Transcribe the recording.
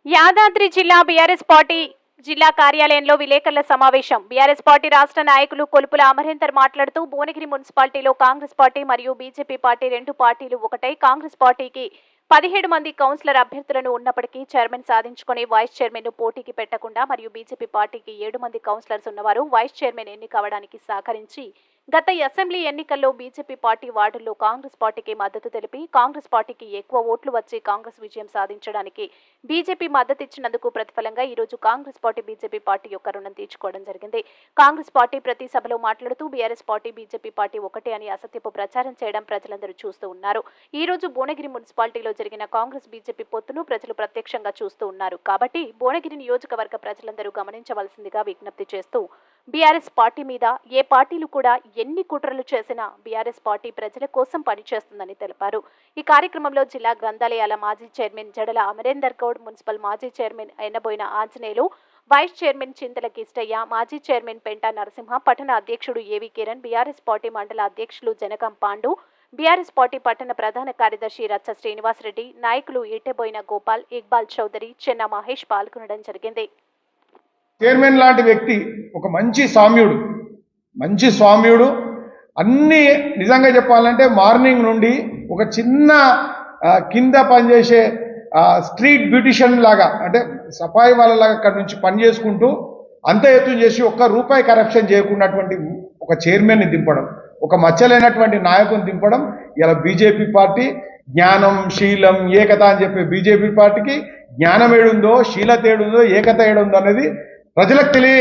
యాదాద్రి జిల్లా BRS party జిల్లా కార్యాలయంలో విలేకరుల సమావేశం. బీఆర్ఎస్ పార్టీ రాష్ట్ర నాయకులు కొలుపుల అమరేందర్ మాట్లాడుతూ భువనగిరి మున్సిపాలిటీలో కాంగ్రెస్ పార్టీ మరియు బీజేపీ పార్టీ రెండు పార్టీలు ఒకటై కాంగ్రెస్ పార్టీకి 17 మంది కౌన్సిలర్ అభ్యర్థులను ఉన్నప్పటికీ చైర్మన్ సాధించుకుని వైస్ చైర్మన్ ను పోటీకి పెట్టకుండా మరియు బీజేపీ పార్టీకి 7 మంది కౌన్సిలర్స్ ఉన్నవారు వైస్ చైర్మన్ ఎన్నికవడానికి సహకరించి గత అసెంబ్లీ ఎన్నికల్లో బీజేపీ పార్టీ వార్డుల్లో కాంగ్రెస్ పార్టీకి మద్దతు తెలిపి కాంగ్రెస్ పార్టీకి ఎక్కువ ఓట్లు వచ్చి కాంగ్రెస్ విజయం సాధించడానికి బీజేపీ మద్దతు ఇచ్చినందుకు ప్రతిఫలంగా ఈ రోజు కాంగ్రెస్ పార్టీ బీజేపీ పార్టీ యొక్క రుణం తీర్చుకోవడం జరిగింది. కాంగ్రెస్ పార్టీ ప్రతి సభలో మాట్లాడుతూ బీఆర్ఎస్ పార్టీ బీజేపీ పార్టీ ఒకటే అని అసత్యపు ప్రచారం చేయడం ప్రజలందరూ చూస్తూ ఉన్నారు. ఈ రోజు భువనగిరి మున్సిపాలిటీలో జరిగిన కాంగ్రెస్ బీజేపీ పొత్తును ప్రజలు ప్రత్యక్షంగా చూస్తూ ఉన్నారు. కాబట్టి భువనగిరి నియోజకవర్గ ప్రజలందరూ గమనించవలసిందిగా విజ్ఞప్తి చేస్తూ బీఆర్ఎస్ పార్టీ మీద ఏ పార్టీలు కూడా ఎన్ని కుట్రలు చేసినా బీఆర్ఎస్ పార్టీ ప్రజల కోసం పనిచేస్తుందని తెలిపారు. ఈ కార్యక్రమంలో జిల్లా గ్రంథాలయాల మాజీ చైర్మన్ జడల అమరేందర్ గౌడ్, మున్సిపల్ మాజీ chairman Ennaboina Anjaneyulu, vice chairman చింతల కిష్టయ్య, మాజీ చైర్మన్ పెంటా నరసింహ, పట్టణ అధ్యక్షుడు ఏవి కిరణ్, బీఆర్ఎస్ పార్టీ మండల అధ్యక్షులు జనకం పాండు, బీఆర్ఎస్ పార్టీ పట్టణ ప్రధాన కార్యదర్శి రచ్చ శ్రీనివాసరెడ్డి, నాయకులు ఈటెబోయిన గోపాల్, ఇక్బాల్ చౌదరి, చెన్న మహేష్ పాల్గొనడం జరిగింది. చైర్మన్ లాంటి వ్యక్తి ఒక మంచి స్వామ్యుడు అన్ని నిజంగా చెప్పాలంటే మార్నింగ్ నుండి ఒక చిన్న కింద పనిచేసే స్ట్రీట్ బ్యూటిషియన్ లాగా అంటే సఫాయి వాళ్ళలాగా అక్కడి నుంచి పని చేసుకుంటూ అంత ఎత్తు చేసి ఒక్క రూపాయి కరప్షన్ చేయకున్నటువంటి ఒక చైర్మన్ని దింపడం, ఒక మచ్చలేనటువంటి నాయకుని దింపడం ఇలా బీజేపీ పార్టీ జ్ఞానం, శీలం, ఏకత అని చెప్పే బీజేపీ పార్టీకి జ్ఞానం ఏడుందో, శీలత ఏడుందో, ఏకత ఏడుందో అనేది ప్రజలకు తెలియ